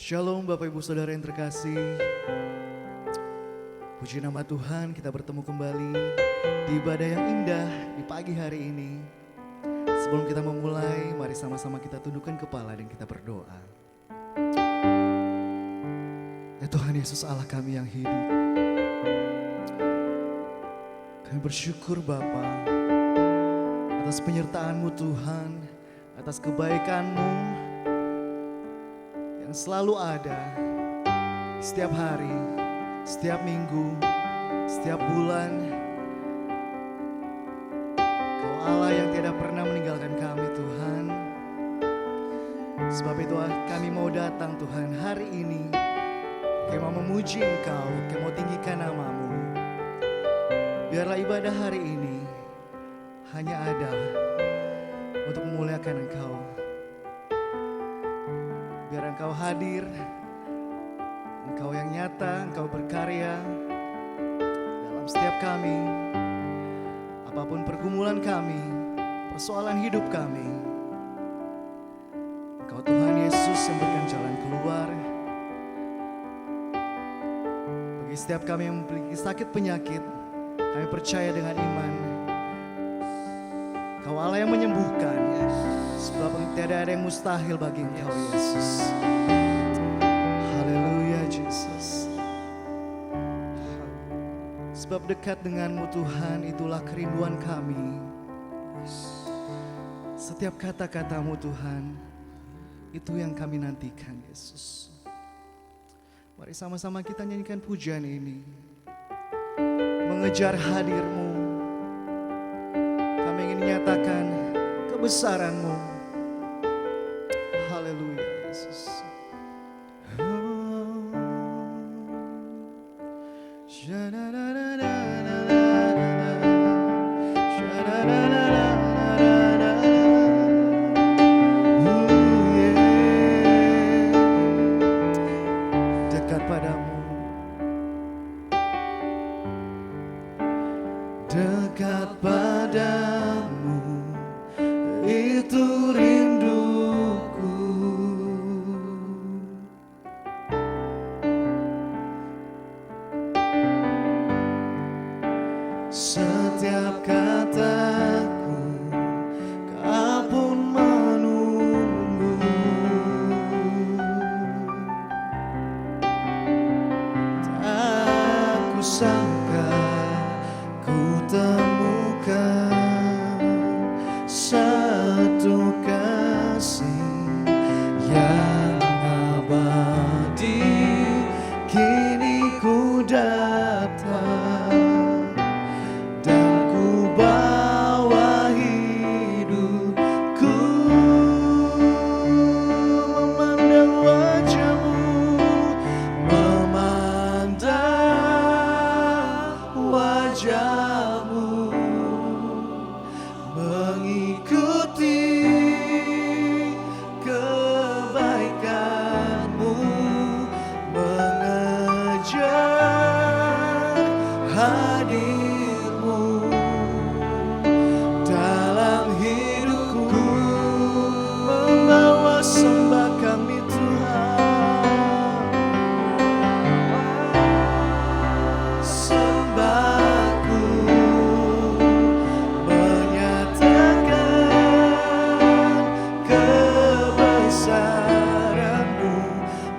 Shalom Bapak Ibu Saudara yang terkasih. Puji nama Tuhan, kita bertemu kembali di ibadah yang indah di pagi hari ini. Sebelum kita memulai, mari sama-sama kita tundukkan kepala dan kita berdoa. Ya Tuhan Yesus Allah kami yang hidup, kami bersyukur Bapa atas penyertaan-Mu Tuhan, atas kebaikan-Mu yang selalu ada setiap hari, setiap minggu, setiap bulan. Kau Allah yang tidak pernah meninggalkan kami Tuhan. Sebab itu kami mau datang Tuhan hari ini, kami mau memuji Engkau, kami mau tinggikan nama-Mu. Biarlah ibadah hari ini hanya ada untuk memuliakan Engkau. Biar Engkau hadir, Engkau yang nyata, Engkau berkarya dalam setiap kami. Apapun pergumulan kami, persoalan hidup kami, Engkau Tuhan Yesus yang berikan jalan keluar. Bagi setiap kami yang memiliki sakit penyakit, kami percaya dengan iman Kau Allah yang menyembuhkan, sebab tidak ada yang mustahil bagi Engkau Yesus. Haleluya Yesus. Sebab dekat denganmu Tuhan, itulah kerinduan kami. Setiap kata-katamu Tuhan, itu yang kami nantikan Yesus. Mari sama-sama kita nyanyikan pujian ini. Mengejar hadir-Mu, kami ingin menyatakan kebesaran-Mu. Haleluya Yesus. Dekat padamu, dekat padamu, itu rinduku. Setiap kataku, Kau pun menunggu. Tak kusangka ku temukan satu kasih yang abadi. Kini ku datang dan ku bawa hidupku, memandang wajah-Mu, memandang wajah-Mu, mengikuti kebaikan-Mu, mengejar hadir-Mu dalam hidupku, membawa sembah kami Tuhan, sembahku menyatakan kebesaran-Mu,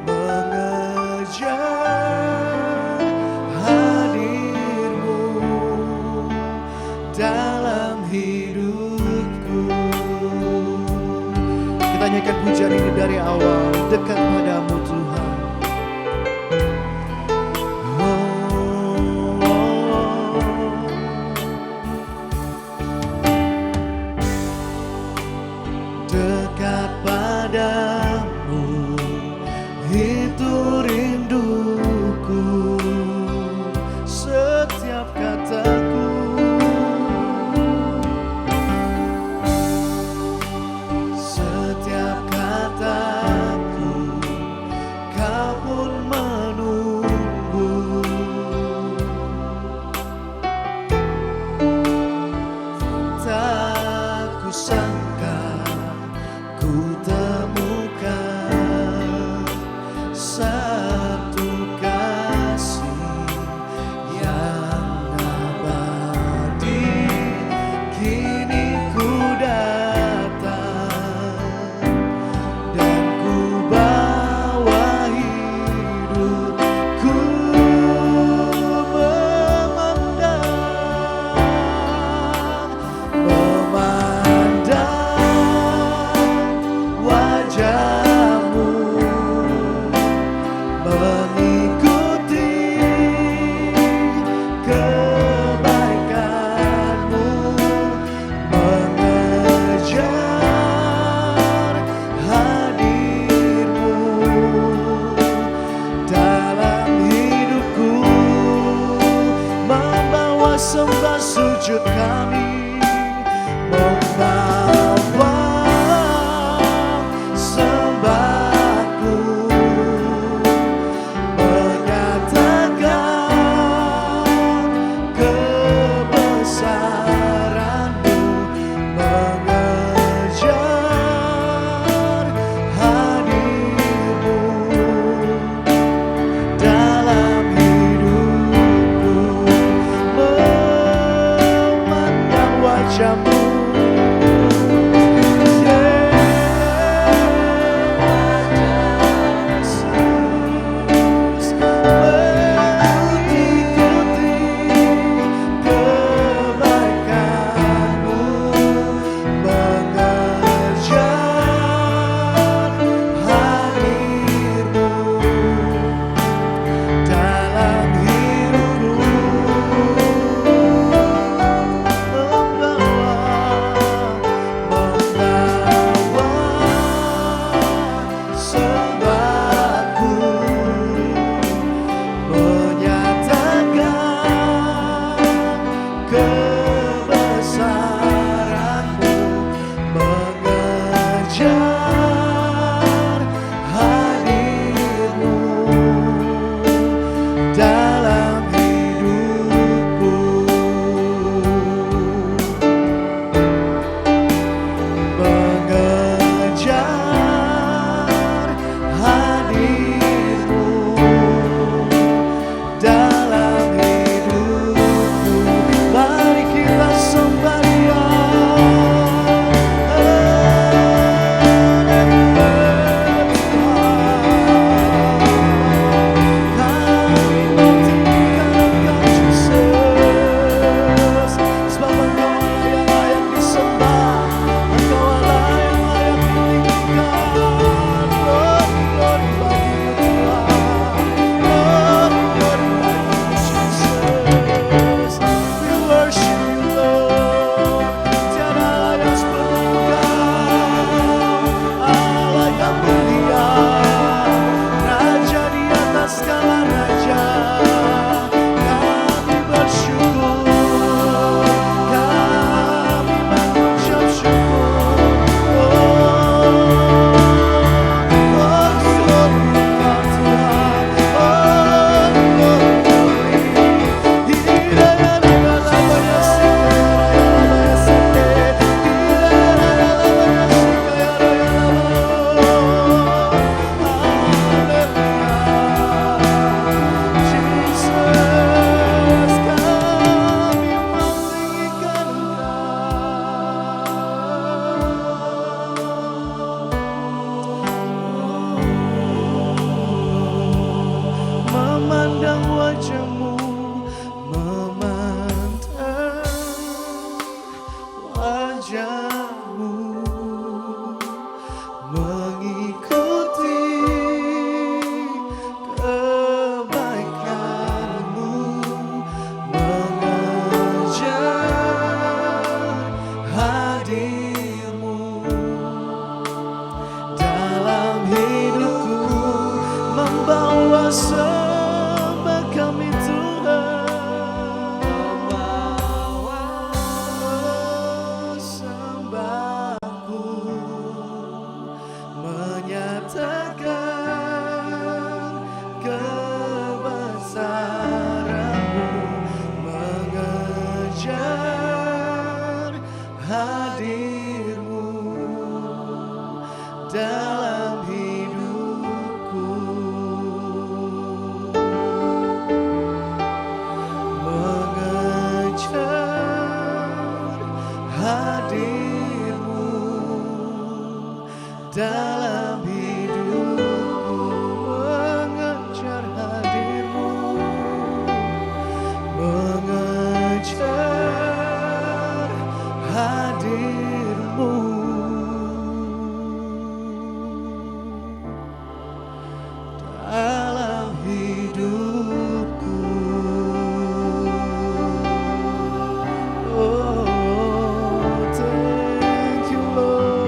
mengejar hadir-Mu dalam hidupku. Kita nyanyikan pujian ini dari awal, dekat padamu Tuhan. Dekat padamu, itu rinduku. Setiap kataku, sangka ku temukan satu kasih yang abadi. Kini ku datang dan ku bawa hidupku wajahmu, mengikuti kebaikanmu, mengejar hadirmu dalam hidupku, membawa sembah sujud kami, membawa sembahku, menyatakan kebesaran-Mu, mengejar hadir-Mu dalam hidupku, memandang wajah-Mu. hadirmu dalam hidupku, mengejar hadirmu dalam hidupku, mengejar hadirmu, mengejar hadirmu dalam hidupku. Oh, thank you Lord.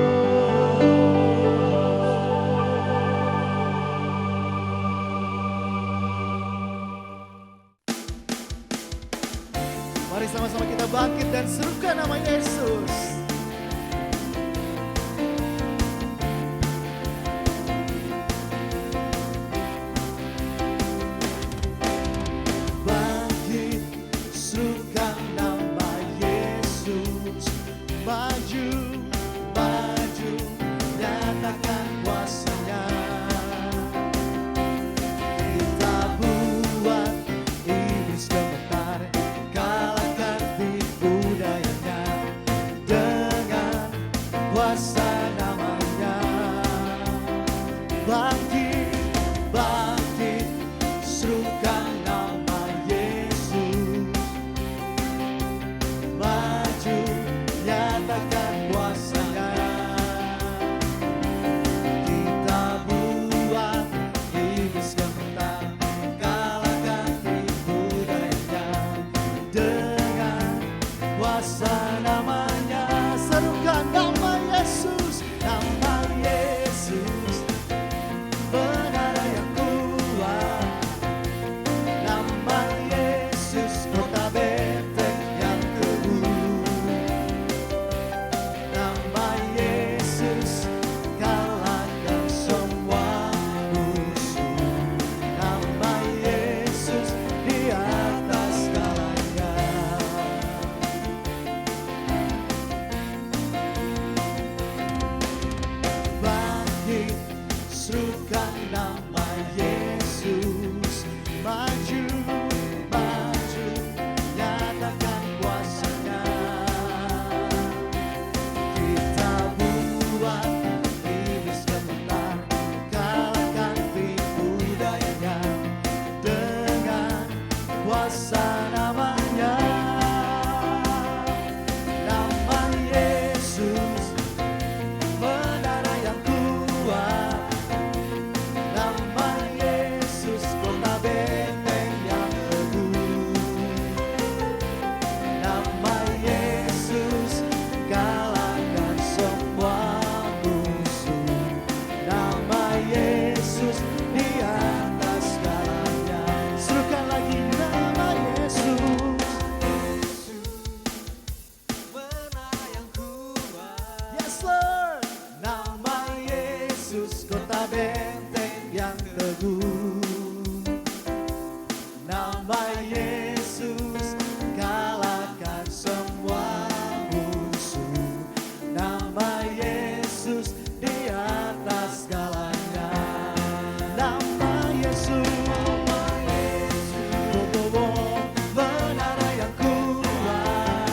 Mari sama-sama kita bangkit dan serukan nama Yesus. Bangkit, serukan nama Yesus. Maju, maju, nyatakan kuasanya. Kita buat iblis gemetar, kalahkan tipu dayanya dengan kuasa namanya. Bangkit, bangkit, serukan nama Yesus. Maju, nyatakan kuasanya. Kita buat iblis gemetar, kalahkan tipu dayanya dengan kuasa namanya. Serukan nama Yesus, nama Yesus, menara yang kuat. Nama Yesus, kota benteng yang teguh. Nama Yesus, kalahkan semua musuh. Nama Yesus, di atas segalanya. Bangkit, serukan nama Yesus. Maju, maju, nyatakan kuasanya. Kita buat iblis gemetar, kalahkan tipu dayanya dengan kuasa namanya. Nama Yesus, menara yang kuat. Nama Yesus, kota benteng yang teguh. Nama Yesus, kalahkan semua musuh. Nama Yesus, di atas segalanya. Serukan lagi nama Yesus. Menara yang kuat. Yes Lord. Nama Yesus, kota benteng yang teguh. Nama Yesus, kalahkan semua musuh. Nama Yesus, di atas segalanya. Nama Yesus, menara yang kuat.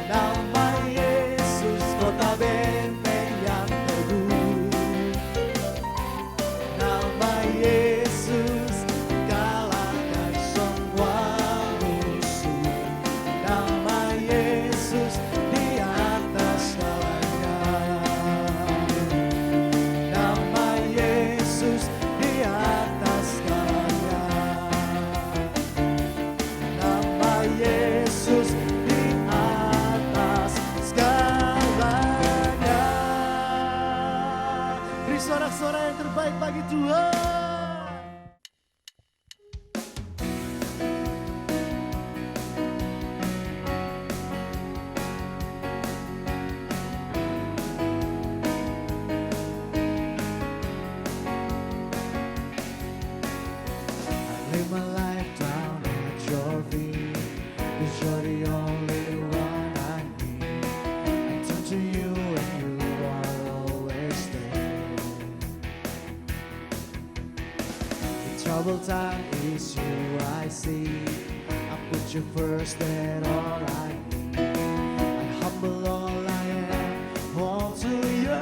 Nama Yesus, kota benteng yang teguh. Nama Yesus, kalahkan semua musuh. Nama Yesus, di atas segalanya. Nama Yesus, di atas segalanya. Nama Yesus, di atas segalanya. Beri sorak-sorai yang terbaik bagi Tuhan. I lay my life down at your feet, 'cause you're the only one I need. I turn troubled time is you I see. I put you first and all I need. I humble all I am, all to you.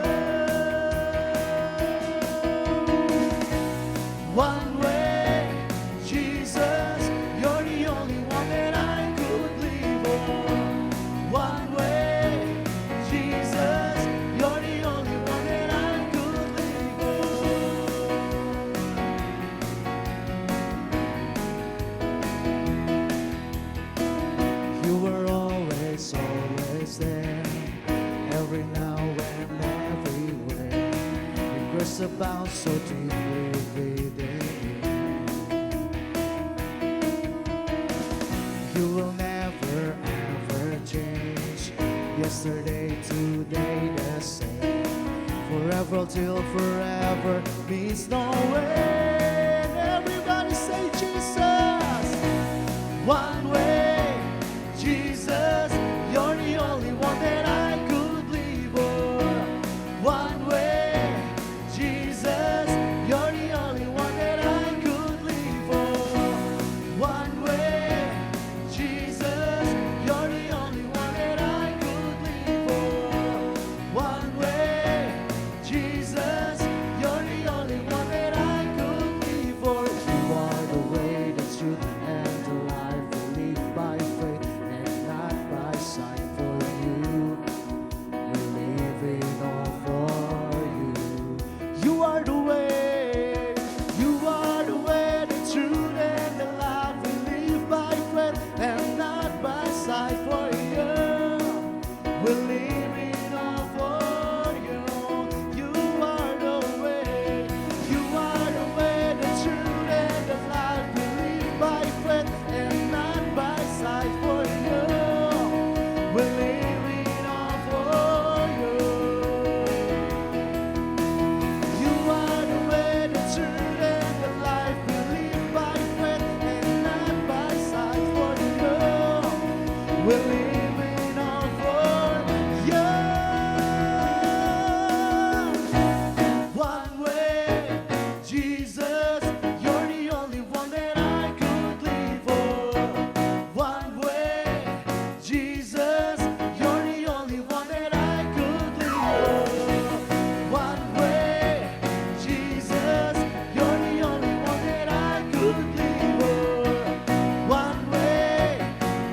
One way, Jesus, you're the only one that I could live on. One way, Jesus, you're the only one that I could live on. You were always, always there, every now and everywhere. Your grace abounds so deeply within. You will never ever change. Yesterday, today, the same. Forever till forever means no way. Everybody say Jesus. One way, Jesus, you're the only one that I could live on. One way, Jesus, you're the only one that I could live on. One way, Jesus, you're the only one that I could live on. One way, Jesus, you're the only one that I could live for. You are the way, the truth, and the life. We live by faith and not by sight. For you, we live in all for you. You are the way, you are the way, the truth, and the life. We live by faith and not by sight. For you, we live in all for you. You are the way, you are the way, the truth, and the life. We live by faith and not by sight. For you, we live in all for you. You are the way, the truth, and the life. We live by faith and not by sight. For you, we live in all for you. One way, Jesus, you're the only one that I could live for. One way, Jesus, you're the only one that I could live for. One way, Jesus, you're the only one that I could live for. One way,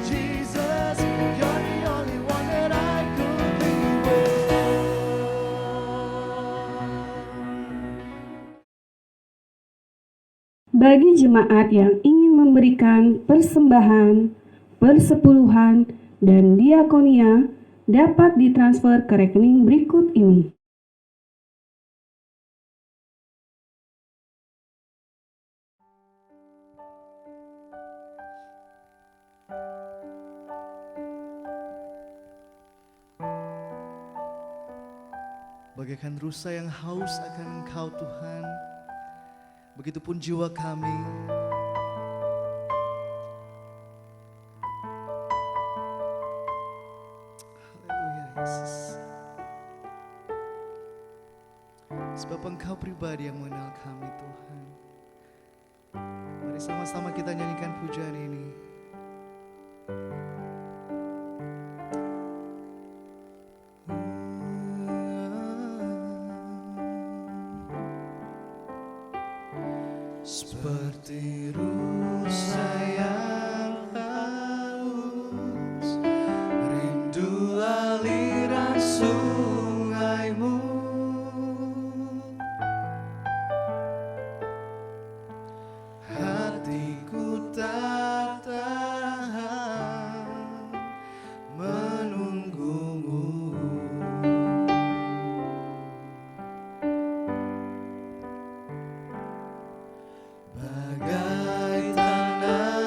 Jesus, you're the only one that I could live for. Bagi jemaat yang ingin memberikan persembahan, persepuluhan, dan diakonia dapat ditransfer ke rekening berikut ini. Bagaikan rusa yang haus akan Engkau Tuhan, begitupun jiwa kami. Haleluya Yesus. Sebab Engkau pribadi yang mengenal kami Tuhan. Mari sama-sama kita nyanyikan pujian ini. Seperti rusa yang haus, rindu aliran sungaimu. Hatiku tak tahan menunggumu. Bagai tanda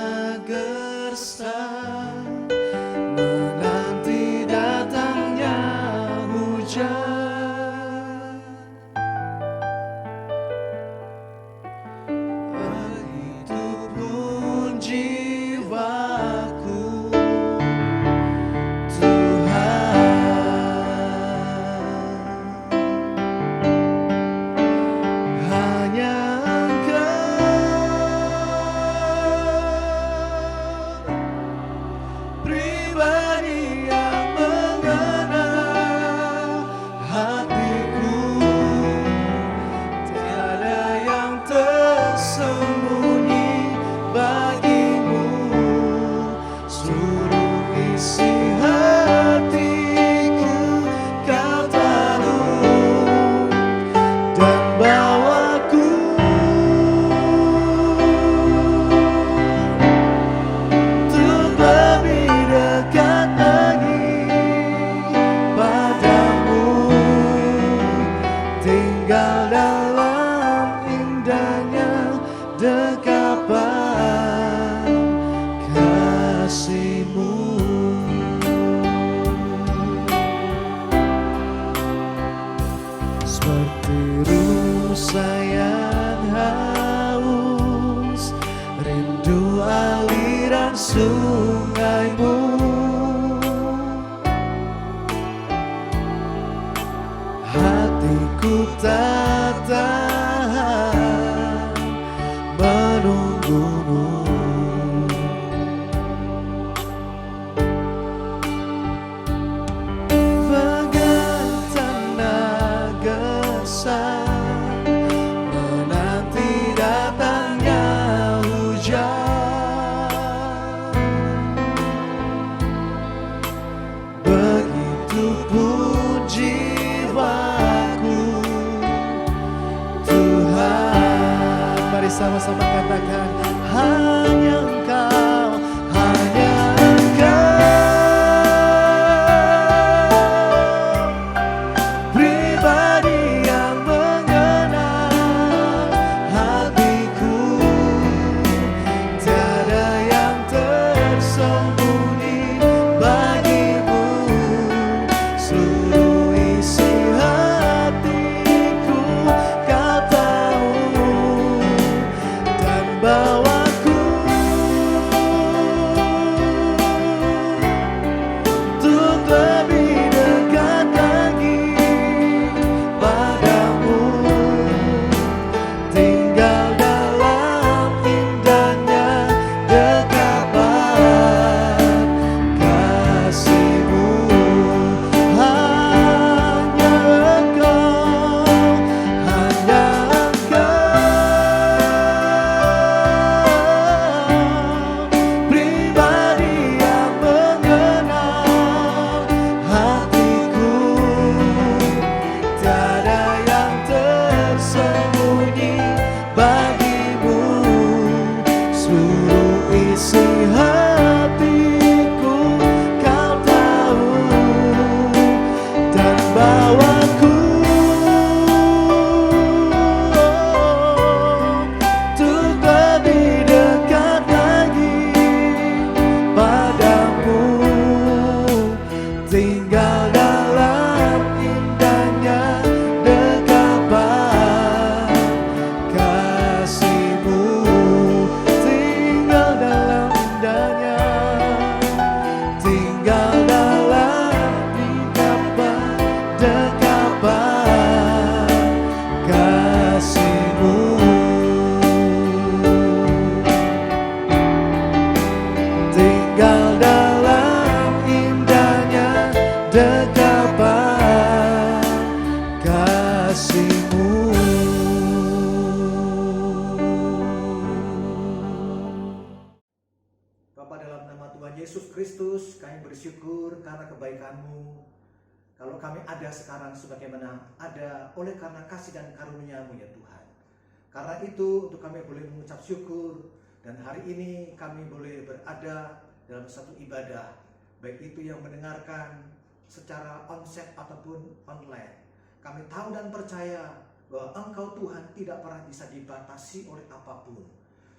seperti rusa yang haus, rindu aliran sungaimu. Hatiku tak tahan menunggumu. Bagai tenaga gersang menanti datangnya hujan. Begitupun jiwaku, Tuhan. Mari sama-sama katakan, hanya Engkau, hanya Engkau, pribadi yang mengenal hatiku. Tiada yang tersembunyi bagimu, seluruh isi hatiku Kau tahu, dan bawaku untuk lebih dekat lagi padamu, tinggal dalam indahnya dekapan kasih-Mu. Hanya Engkau, hanya Engkau, pribadi yang mengenal hatiku. Tiada yang tersembunyi bagimu, seluruh isi hatiku Kau tahu, dan bawaku untuk lebih dekat lagi padamu, tinggal dalam indahnya dekapan kasih-Mu. Tinggal dalam indahnya, tinggal dalam dekapan kasih-Mu. Tinggal dalam indahnya dekapan kasih-Mu. Bapa, dalam nama Tuhan Yesus Kristus, kami bersyukur karena kebaikan-Mu. Kalau kami ada sekarang sebagaimana ada oleh karena kasih dan karunia-Mu ya Tuhan. Karena itu untuk kami boleh mengucap syukur, dan hari ini kami boleh berada dalam satu ibadah, baik itu yang mendengarkan secara onsite ataupun online. Kami tahu dan percaya bahwa Engkau Tuhan tidak pernah bisa dibatasi oleh apapun.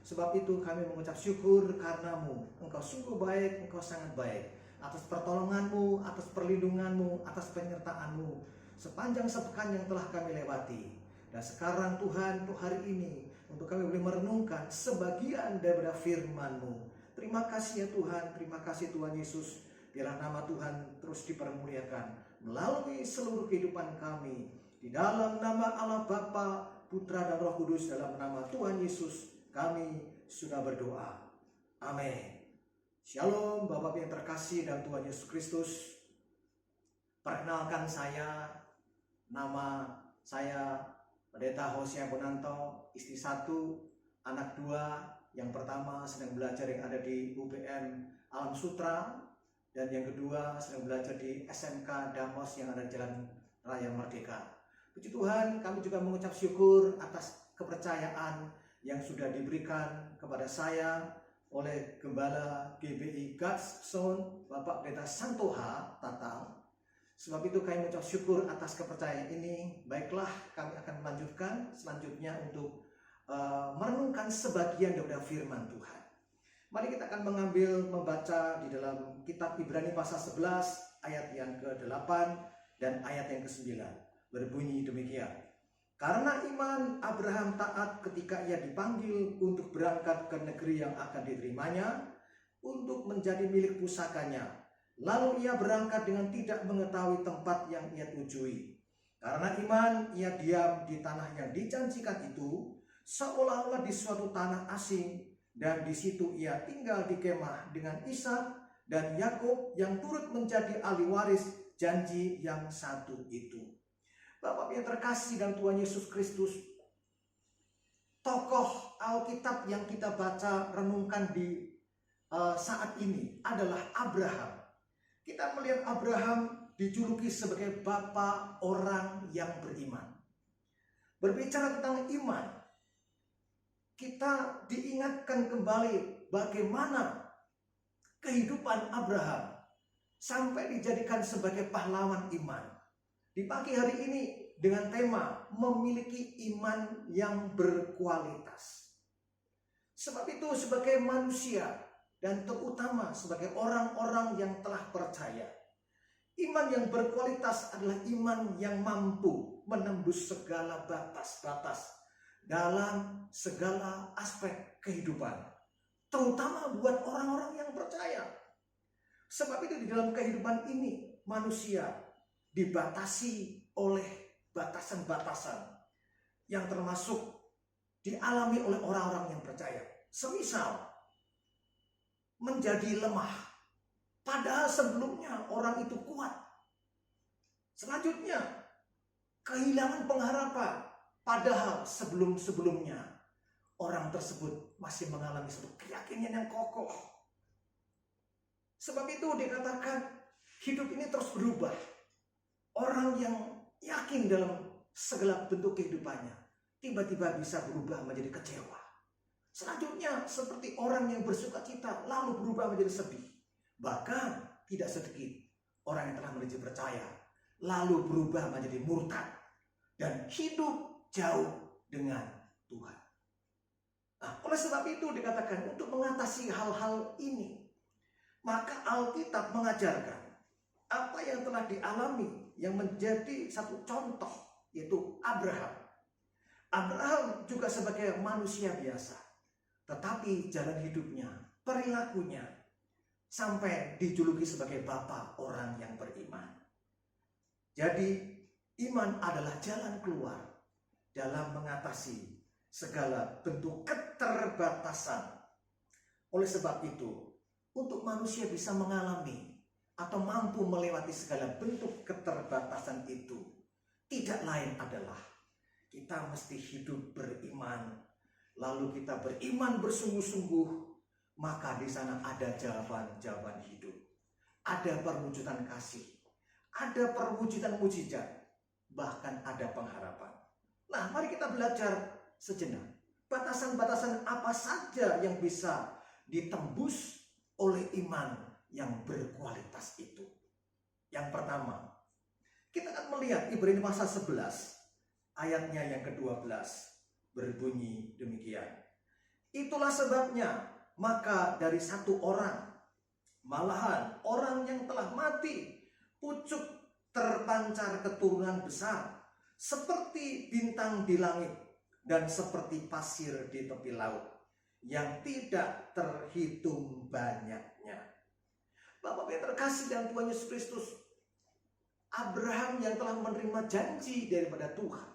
Sebab itu kami mengucap syukur karena-Mu. Engkau sungguh baik, Engkau sangat baik. Atas pertolongan-Mu, atas perlindungan-Mu, atas penyertaan-Mu sepanjang sepekan yang telah kami lewati. Dan sekarang Tuhan, untuk hari ini, untuk kami boleh merenungkan sebagian daripada firman-Mu. Terima kasih ya Tuhan, terima kasih Tuhan Yesus. Biarlah nama Tuhan terus dipermuliakan melalui seluruh kehidupan kami. Di dalam nama Allah Bapa, Putra dan Roh Kudus, dalam nama Tuhan Yesus kami sudah berdoa. Amin. Shalom Bapak yang terkasih dalam Tuhan Yesus Kristus. Perkenalkan saya, nama saya Pendeta Hosea Bonanto, istri 1, anak 2. Yang pertama sedang belajar yang ada di UPN Alam Sutra, dan yang kedua sedang belajar di SMK Damos yang ada di Jalan Raya Merdeka. Puji Tuhan, kami juga mengucap syukur atas kepercayaan yang sudah diberikan kepada saya oleh Gembala GBI God's Son, Bapak Pendeta Santoha Tatang. Sebab itu kami mengucap syukur atas kepercayaan ini. Baiklah, kami akan melanjutkan selanjutnya untuk merenungkan sebagian daripada firman Tuhan. Mari kita akan membaca di dalam kitab Ibrani pasal 11 ayat yang ke-8 dan ayat yang ke-9. berbunyi demikian. Karena iman Abraham taat ketika ia dipanggil untuk berangkat ke negeri yang akan diterimanya untuk menjadi milik pusakanya. Lalu ia berangkat dengan tidak mengetahui tempat yang ia tujui. Karena iman ia diam di tanah yang dijanjikan itu, seolah-olah di suatu tanah asing, dan di situ ia tinggal di kemah dengan Ishak dan Yakub yang turut menjadi ahli waris janji yang satu itu. Bapak yang terkasih dan Tuhan Yesus Kristus, tokoh Alkitab yang kita baca renungkan di saat ini adalah Abraham. Kita melihat Abraham dijuluki sebagai bapa orang yang beriman. Berbicara tentang iman, kita diingatkan kembali bagaimana kehidupan Abraham sampai dijadikan sebagai pahlawan iman. Di pagi hari ini dengan tema memiliki iman yang berkualitas. Sebab itu sebagai manusia dan terutama sebagai orang-orang yang telah percaya, iman yang berkualitas adalah iman yang mampu menembus segala batas-batas dalam segala aspek kehidupan, terutama buat orang-orang yang percaya. Sebab itu di dalam kehidupan ini manusia dibatasi oleh batasan-batasan yang termasuk dialami oleh orang-orang yang percaya. Semisal menjadi lemah, padahal sebelumnya orang itu kuat. Selanjutnya kehilangan pengharapan, padahal sebelum-sebelumnya orang tersebut masih mengalami satu keyakinan yang kokoh. Sebab itu dikatakan hidup ini terus berubah. Orang yang yakin dalam segala bentuk kehidupannya tiba-tiba bisa berubah menjadi kecewa. Selanjutnya seperti orang yang bersuka cita lalu berubah menjadi sedih. Bahkan tidak sedikit orang yang telah menjadi percaya lalu berubah menjadi murtad dan hidup jauh dengan Tuhan. Nah, oleh sebab itu dikatakan untuk mengatasi hal-hal ini, maka Alkitab mengajarkan apa yang telah dialami yang menjadi satu contoh, yaitu Abraham. Abraham juga sebagai manusia biasa, tetapi jalan hidupnya, perilakunya sampai dijuluki sebagai bapa orang yang beriman. Jadi iman adalah jalan keluar dalam mengatasi segala bentuk keterbatasan. Oleh sebab itu, untuk manusia bisa mengalami atau mampu melewati segala bentuk keterbatasan itu, tidak lain adalah kita mesti hidup beriman. Lalu kita beriman bersungguh-sungguh, maka di sana ada jawaban-jawaban hidup. Ada perwujudan kasih, ada perwujudan mujizat, bahkan ada pengharapan. Nah, mari kita belajar sejenak. Batasan-batasan apa saja yang bisa ditembus oleh iman yang berkualitas itu. Yang pertama, kita akan melihat Ibrani pasal 11 ayatnya yang ke-12 berbunyi demikian. Itulah sebabnya maka dari satu orang, malahan orang yang telah mati, pucuk terpancar keturunan besar seperti bintang di langit dan seperti pasir di tepi laut yang tidak terhitung banyaknya. Bapak yang terkasih dan Tuhan Yesus Kristus, Abraham yang telah menerima janji daripada Tuhan.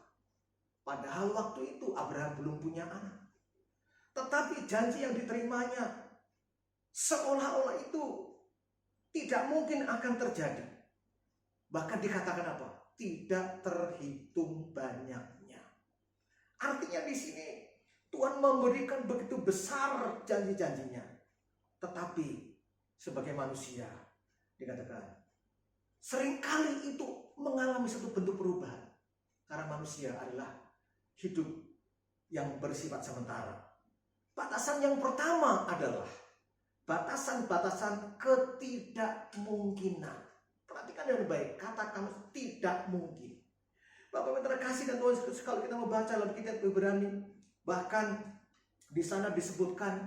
Padahal waktu itu Abraham belum punya anak. Tetapi janji yang diterimanya seolah-olah itu tidak mungkin akan terjadi. Bahkan dikatakan apa? Tidak terhitung banyaknya. Artinya di sini Tuhan memberikan begitu besar janji-janjinya. Tetapi sebagai manusia dikatakan seringkali itu mengalami satu bentuk perubahan. Karena manusia adalah hidup yang bersifat sementara. Batasan yang pertama adalah batasan-batasan ketidakmungkinan. Perhatikan dengan baik, katakan tidak mungkin. Bapak yang terkasih dan Tuhan, kalau kita membaca dalam kitab Ibrani, bahkan di sana disebutkan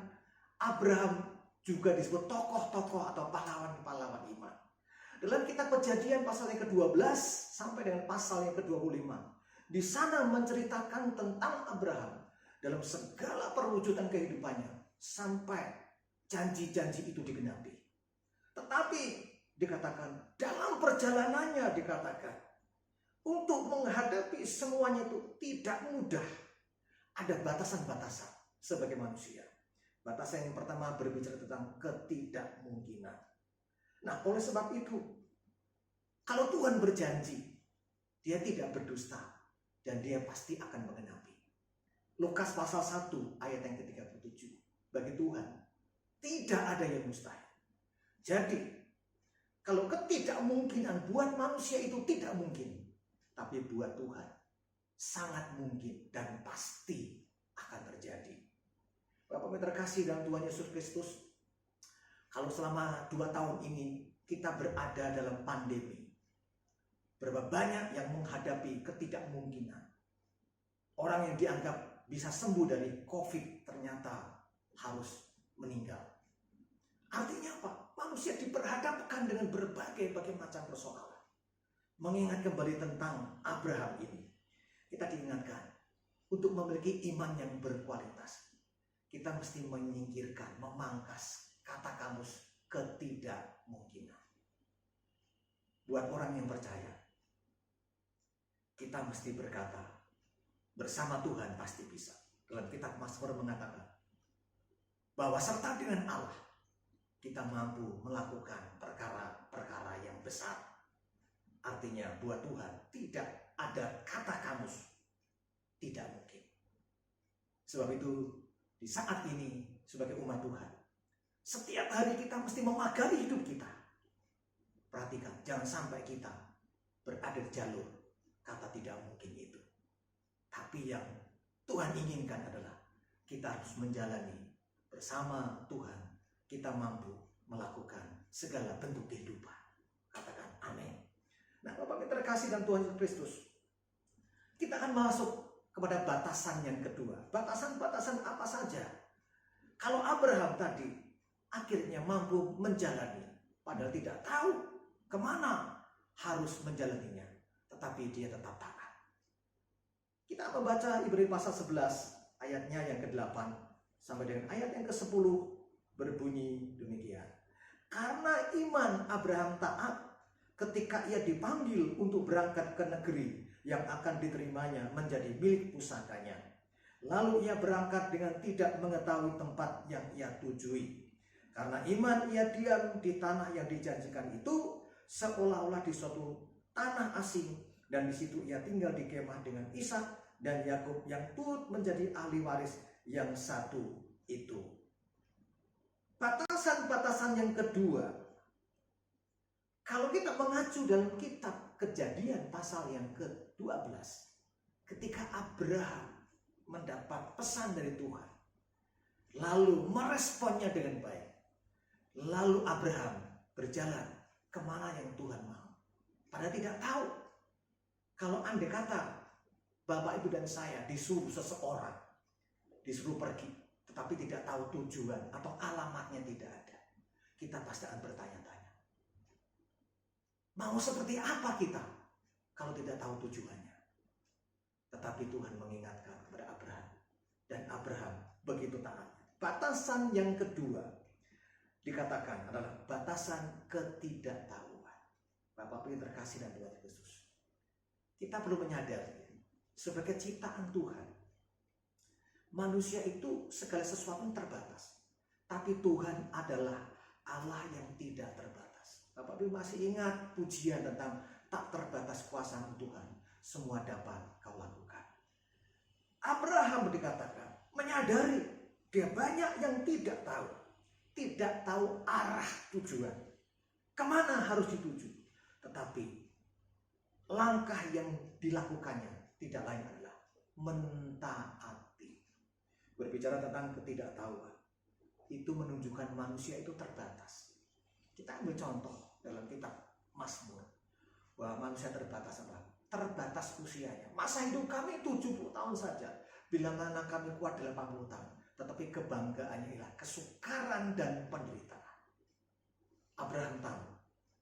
Abraham juga disebut tokoh-tokoh atau pahlawan-pahlawan iman. Dalam kitab Kejadian pasal yang ke-12 sampai dengan pasal yang ke-25. Di sana menceritakan tentang Abraham dalam segala perwujudan kehidupannya sampai janji-janji itu digenapi. Tetapi dikatakan dalam perjalanannya dikatakan untuk menghadapi semuanya itu tidak mudah. Ada batasan-batasan sebagai manusia. Batasan yang pertama berbicara tentang ketidakmungkinan. Nah, oleh sebab itu, kalau Tuhan berjanji, dia tidak berdusta dan dia pasti akan mengenapi. Lukas pasal 1 ayat yang ke-37. Bagi Tuhan, tidak ada yang mustahil. Jadi, kalau ketidakmungkinan buat manusia itu tidak mungkin, tapi buat Tuhan sangat mungkin dan pasti akan terjadi. Bapak terkasih dalam Tuhan Yesus Kristus, kalau selama 2 tahun ini kita berada dalam pandemi, berapa banyak yang menghadapi ketidakmungkinan. Orang yang dianggap bisa sembuh dari COVID ternyata harus meninggal. Artinya apa? Manusia diperhadapkan dengan berbagai macam persoalan. Mengingat kembali tentang Abraham ini, kita diingatkan untuk memiliki iman yang berkualitas. Kita mesti menyingkirkan, memangkas kata kamus ketidakmungkinan. Buat orang yang percaya, kita mesti berkata, bersama Tuhan pasti bisa. Dalam kitab Mazmur mengatakan, bahwa serta dengan Allah, kita mampu melakukan perkara-perkara yang besar. Artinya buat Tuhan tidak ada kata kamus tidak mungkin. Sebab itu di saat ini sebagai umat Tuhan, setiap hari kita mesti memagari hidup kita. Perhatikan, jangan sampai kita berada di jalur kata tidak mungkin itu. Tapi yang Tuhan inginkan adalah kita harus menjalani bersama Tuhan. Kita mampu melakukan segala bentuk kehidupan. Katakan amin. Nah, Bapak terkasih dan Tuhan Yesus Kristus, kita akan masuk kepada batasan yang kedua. Batasan-batasan apa saja? Kalau Abraham tadi akhirnya mampu menjalani, padahal tidak tahu kemana harus menjalaninya, tetapi dia tetap taat. Kita membaca Ibrani pasal 11 ayatnya yang ke-8 sampai dengan ayat yang ke-10 berbunyi demikian. Karena iman Abraham taat ketika ia dipanggil untuk berangkat ke negeri yang akan diterimanya menjadi milik pusakanya. Lalu ia berangkat dengan tidak mengetahui tempat yang ia tujui. Karena iman ia diam di tanah yang dijanjikan itu, seolah-olah di suatu tanah asing, dan di situ ia tinggal di kemah dengan Ishak dan Yakub yang turut menjadi ahli waris yang satu itu. Batasan-batasan yang kedua, kalau kita mengacu dalam kitab Kejadian pasal yang ke-12, ketika Abraham mendapat pesan dari Tuhan, lalu meresponnya dengan baik, lalu Abraham berjalan kemana yang Tuhan mau. Padahal tidak tahu. Kalau andai kata Bapak, Ibu, dan saya disuruh seseorang, disuruh pergi, tetapi tidak tahu tujuan atau alamatnya tidak ada, kita pasti akan bertanya-tanya. Mau seperti apa kita kalau tidak tahu tujuannya? Tetapi Tuhan mengingatkan kepada Abraham, dan Abraham begitu taat. Batasan yang kedua dikatakan adalah batasan ketidaktahuan. Bapak yang terkasih dan Tuhan Yesus, kita perlu menyadari sebagai ciptaan Tuhan, manusia itu segala sesuatu yang terbatas, tapi Tuhan adalah Allah yang tidak terbatas. Bapak Ibu masih ingat pujian tentang tak terbatas kuasa Tuhan, semua dapat kau lakukan. Abraham dikatakan menyadari dia banyak yang tidak tahu arah tujuan, kemana harus dituju. Tetapi langkah yang dilakukannya tidak lain adalah mentaati. Berbicara tentang ketidaktahuan, itu menunjukkan manusia itu terbatas. Kita ambil contoh dalam kitab Mazmur, bahwa manusia terbatas apa? Terbatas usianya. Masa hidup kami 70 tahun saja. Bila mana kami kuat 80 tahun. Tetapi kebanggaannya ialah kesukaran dan penderitaan. Abraham tahu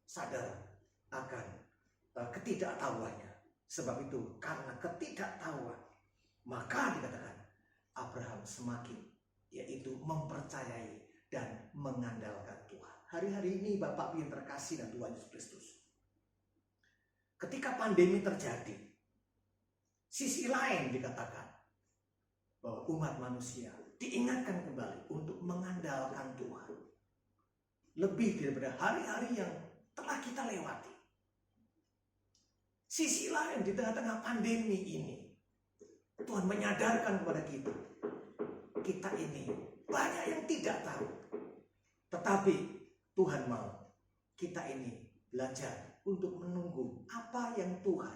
sadar akan ketidaktahuannya. Sebab itu karena ketidaktahuan, maka dikatakan Abraham semakin yaitu mempercayai dan mengandalkan Tuhan. Hari-hari ini Bapak yang terkasih dan Tuhan Yesus Kristus, ketika pandemi terjadi, sisi lain dikatakan bahwa umat manusia diingatkan kembali untuk mengandalkan Tuhan. Lebih daripada hari-hari yang telah kita lewati. Sisi lain di tengah-tengah pandemi ini, Tuhan menyadarkan kepada kita ini banyak yang tidak tahu. Tetapi Tuhan mau kita ini belajar untuk menunggu apa yang Tuhan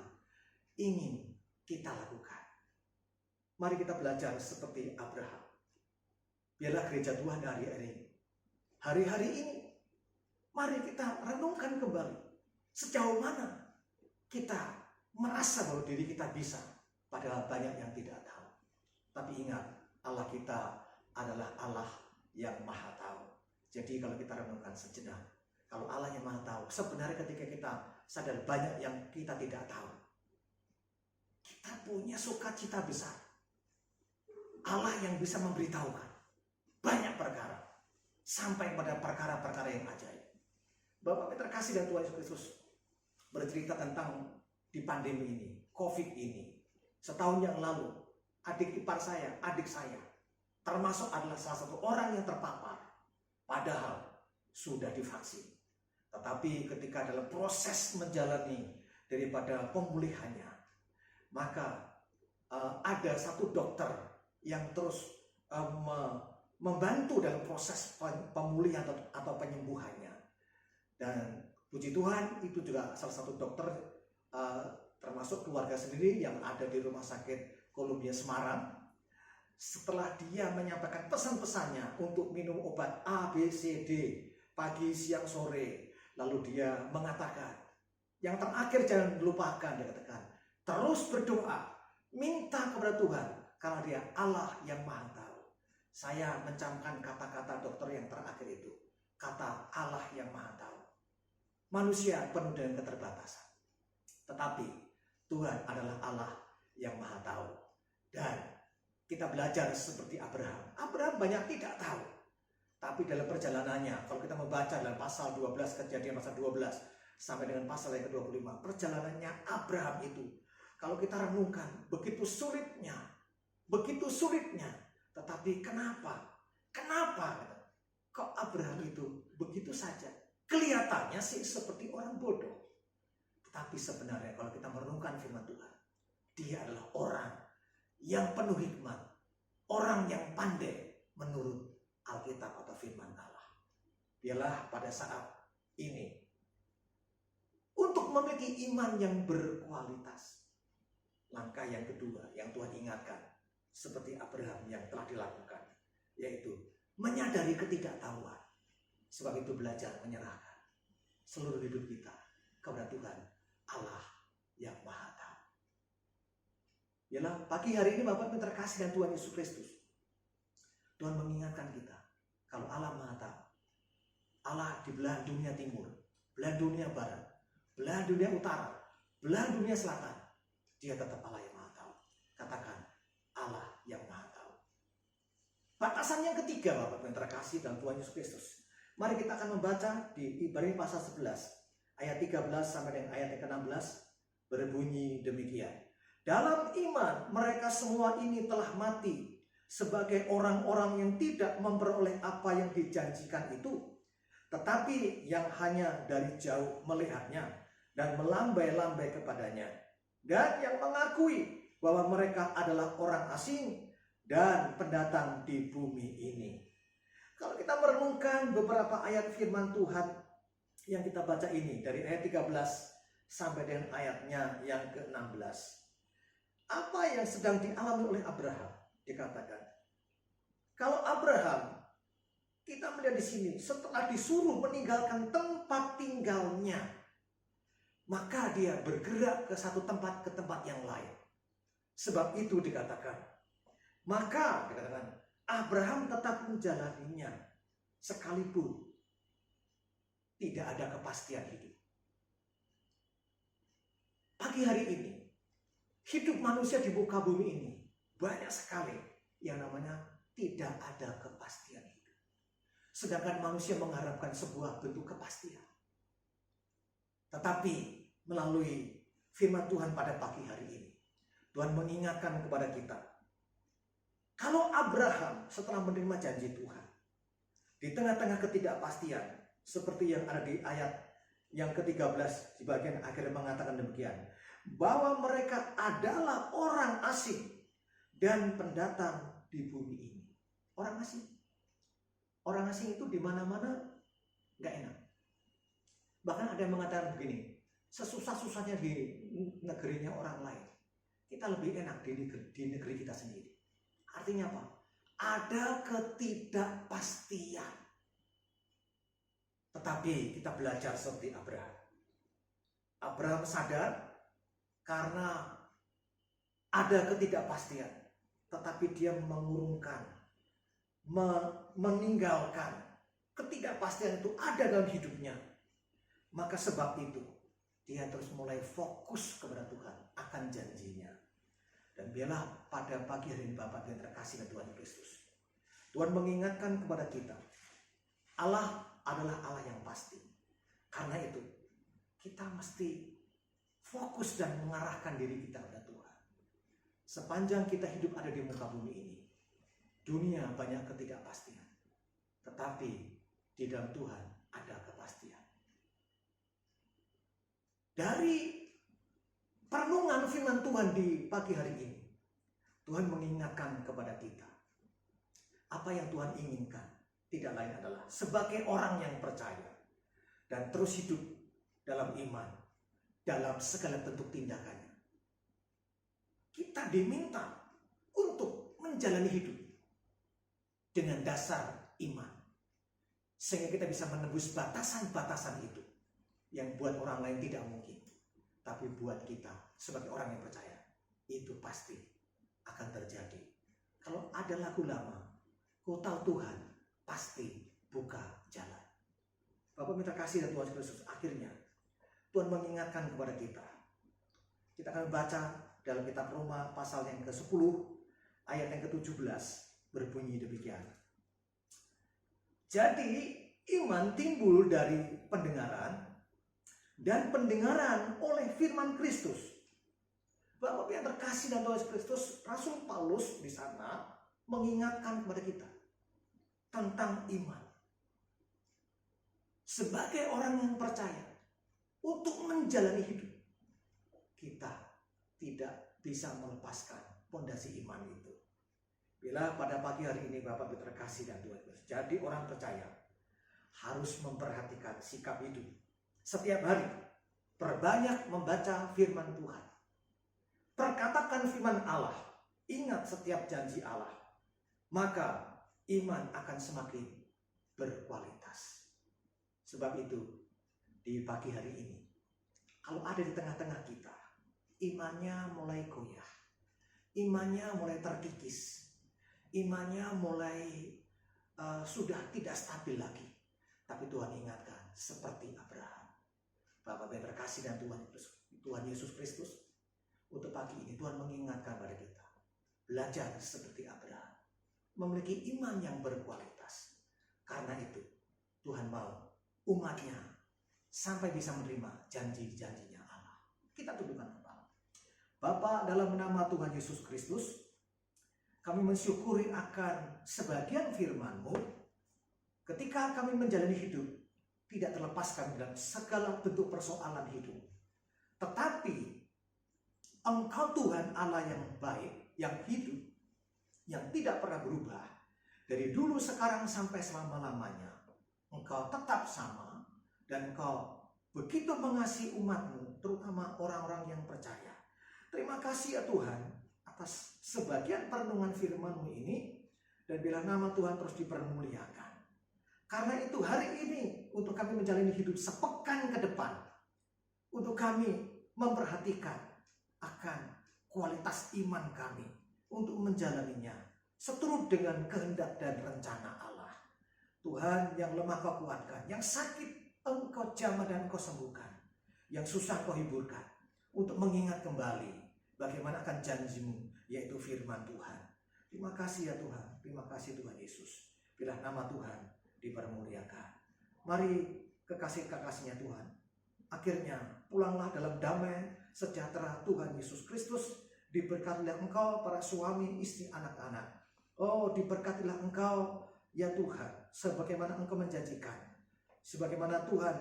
ingin kita lakukan. Mari kita belajar seperti Abraham. Biarlah gereja Tuhan hari-hari ini, mari kita renungkan kembali sejauh mana kita merasa bahwa diri kita bisa, padahal banyak yang tidak tahu. Tapi ingat, Allah kita adalah Allah yang maha tahu. Jadi kalau kita renungkan sejenak, kalau Allah yang maha tahu, sebenarnya ketika kita sadar banyak yang kita tidak tahu, kita punya sukacita besar. Allah yang bisa memberitahukan banyak perkara, sampai pada perkara-perkara yang ajaib. Bapak terkasih dan Tuhan Yesus Kristus bercerita tentang di pandemi ini, COVID ini. Setahun yang lalu, adik ipar saya, adik saya, termasuk adalah salah satu orang yang terpapar. Padahal sudah divaksin. Tetapi ketika dalam proses menjalani daripada pemulihannya, maka ada satu dokter yang terus membantu dalam proses pemulihan atau penyembuhannya. Dan puji Tuhan, itu juga salah satu dokter termasuk keluarga sendiri yang ada di Rumah Sakit Columbia Semarang. Setelah dia menyampaikan pesan-pesannya untuk minum obat A, B, C, D pagi, siang, sore, lalu dia mengatakan, yang terakhir jangan lupakan, dia katakan, terus berdoa, minta kepada Tuhan, karena dia Allah yang maha tahu. Saya mencamkan kata-kata dokter yang terakhir itu, kata Allah yang maha tahu. Manusia penuh dengan keterbatasan, tetapi Tuhan adalah Allah yang maha tahu. Dan kita belajar seperti Abraham. Abraham banyak tidak tahu, tapi dalam perjalanannya, kalau kita membaca dalam pasal 12, Kejadian pasal 12 sampai dengan pasal yang ke-25, perjalanannya Abraham itu, kalau kita renungkan, begitu sulitnya, tetapi kenapa kok Abraham itu begitu saja? Kelihatannya sih seperti orang bodoh. Tetapi sebenarnya kalau kita merenungkan firman Tuhan, dia adalah orang yang penuh hikmat, orang yang pandai menurut Alkitab atau firman Allah. Biarlah pada saat ini, untuk memiliki iman yang berkualitas, langkah yang kedua yang Tuhan ingatkan, seperti Abraham yang telah dilakukan, yaitu menyadari ketidaktahuan. Sebab itu belajar menyerahkan seluruh hidup kita kepada Tuhan Allah yang maha tahu. Yalah, pagi hari ini Bapak yang terkasih dan Tuhan Yesus Kristus, Tuhan mengingatkan kita kalau Allah maha tahu. Allah di belahan dunia timur, belahan dunia barat, belahan dunia utara, belahan dunia selatan, dia tetap Allah yang maha tahu. Katakan, Allah yang maha tahu. Batasan yang ketiga Bapak yang terkasih dan Tuhan Yesus Kristus, mari kita akan membaca di Ibrani pasal 11 ayat 13 sampai dengan ayat yang ke-16, berbunyi demikian. Dalam iman mereka semua ini telah mati sebagai orang-orang yang tidak memperoleh apa yang dijanjikan itu, tetapi yang hanya dari jauh melihatnya dan melambai-lambai kepadanya, dan yang mengakui bahwa mereka adalah orang asing dan pendatang di bumi ini. Kalau kita merenungkan beberapa ayat firman Tuhan yang kita baca ini, dari ayat 13 sampai dengan ayatnya yang ke-16. Apa yang sedang dialami oleh Abraham? Dikatakan, kalau Abraham, kita melihat di sini, setelah disuruh meninggalkan tempat tinggalnya, maka dia bergerak ke satu tempat ke tempat yang lain. Sebab itu dikatakan, maka dikatakan Abraham tetap menjalaninya sekalipun tidak ada kepastian hidup. pagi hari ini, hidup manusia di muka bumi ini banyak sekali yang namanya tidak ada kepastian hidup. Sedangkan manusia mengharapkan sebuah bentuk kepastian. Tetapi melalui firman Tuhan pada pagi hari ini, Tuhan mengingatkan kepada kita, kalau Abraham setelah menerima janji Tuhan, di tengah-tengah ketidakpastian, seperti yang ada di ayat yang ke-13 di bagian akhir mengatakan demikian, bahwa mereka adalah orang asing dan pendatang di bumi ini. Orang asing. Orang asing itu di mana-mana nggak enak. Bahkan ada yang mengatakan begini, sesusah-susahnya di negerinya orang lain, kita lebih enak di negeri kita sendiri. Artinya apa? Ada ketidakpastian. Tetapi kita belajar seperti Abraham. Abraham sadar karena ada ketidakpastian, tetapi dia mengurungkan, meninggalkan ketidakpastian itu ada dalam hidupnya. Maka sebab itu dia terus mulai fokus kepada Tuhan akan janjinya. Dan biarlah pada pagi hari ini Bapak yang terkasih dan Tuhan Kristus, Tuhan mengingatkan kepada kita, Allah adalah Allah yang pasti. Karena itu kita mesti fokus dan mengarahkan diri kita kepada Tuhan. Sepanjang kita hidup ada di muka bumi ini, dunia banyak ketidakpastian, tetapi di dalam Tuhan ada kepastian. Dari perenungan firman Tuhan di pagi hari ini, Tuhan mengingatkan kepada kita, apa yang Tuhan inginkan tidak lain adalah sebagai orang yang percaya dan terus hidup dalam iman, dalam segala bentuk tindakannya. Kita diminta untuk menjalani hidup dengan dasar iman, sehingga kita bisa menembus batasan-batasan itu yang buat orang lain tidak mungkin, tapi buat kita sebagai orang yang percaya itu pasti akan terjadi. Kalau ada lagu lama, kau tahu Tuhan pasti buka jalan. Bapak minta kasih dan Tuhan Yesus, akhirnya Tuhan mengingatkan kepada kita. Kita akan baca dalam kitab Roma pasal yang ke-10 ayat yang ke-17 berbunyi demikian. Jadi iman timbul dari pendengaran, dan pendengaran oleh firman Kristus. Bapak yang terkasih dan Tuhan Kristus, Rasul Paulus di sana mengingatkan kepada kita tentang iman. Sebagai orang yang percaya, untuk menjalani hidup, kita tidak bisa melepaskan pondasi iman itu. Bila pada pagi hari ini Bapak terkasih dan Tuhan Kristus, jadi orang percaya harus memperhatikan sikap hidup. Setiap hari perbanyak membaca firman Tuhan. Perkatakan firman Allah. Ingat setiap janji Allah. Maka iman akan semakin berkualitas. Sebab itu di pagi hari ini, kalau ada di tengah-tengah kita, imannya mulai goyah, imannya mulai terkikis, imannya mulai sudah tidak stabil lagi. Tapi Tuhan ingatkan seperti Abraham. Bapak yang terkasih dan Tuhan Yesus Kristus, untuk pagi ini Tuhan mengingatkan kepada kita, belajar seperti Abraham, memiliki iman yang berkualitas. Karena itu Tuhan mau umatnya sampai bisa menerima janji-janjinya Allah. Kita tundukkan kepala. Bapa, dalam nama Tuhan Yesus Kristus, kami mensyukuri akan sebagian firman-Mu. Ketika kami menjalani hidup, tidak terlepaskan dalam segala bentuk persoalan hidup. Tetapi Engkau Tuhan Allah yang baik, yang hidup, yang tidak pernah berubah. Dari dulu, sekarang, sampai selama-lamanya. Engkau tetap sama dan Engkau begitu mengasihi umat-Mu, terutama orang-orang yang percaya. Terima kasih ya Tuhan atas sebagian perenungan firman-Mu ini, dan biar nama Tuhan terus dipermuliakan. Karena itu hari ini untuk kami menjalani hidup sepekan ke depan, untuk kami memperhatikan akan kualitas iman kami untuk menjalaninya seturut dengan kehendak dan rencana Allah. Tuhan, yang lemah Kau kuatkan, yang sakit Engkau jamah dan Kau sembuhkan, yang susah Kau hiburkan. untuk mengingat kembali bagaimana akan janjimu, yaitu firman Tuhan. Terima kasih ya Tuhan, terima kasih Tuhan Yesus. Biarlah nama Tuhan dipermuliakan. Mari kekasih-kekasihnya Tuhan, akhirnya pulanglah dalam damai sejahtera Tuhan Yesus Kristus. Diberkatilah engkau para suami, istri, anak-anak. Oh, diberkatilah engkau ya Tuhan, sebagaimana engkau menjanjikan. Sebagaimana Tuhan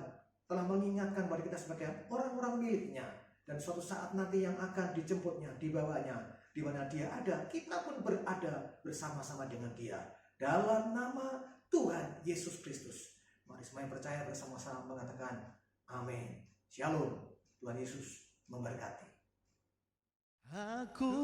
telah mengingatkan kepada kita sebagai orang-orang miliknya. Dan suatu saat nanti yang akan dijemputnya, dibawanya, di mana dia ada, kita pun berada bersama-sama dengan dia. Dalam nama Tuhan Yesus Kristus. Mari semua yang percaya bersama-sama mengatakan amin. Shalom. Tuhan Yesus memberkati. Aku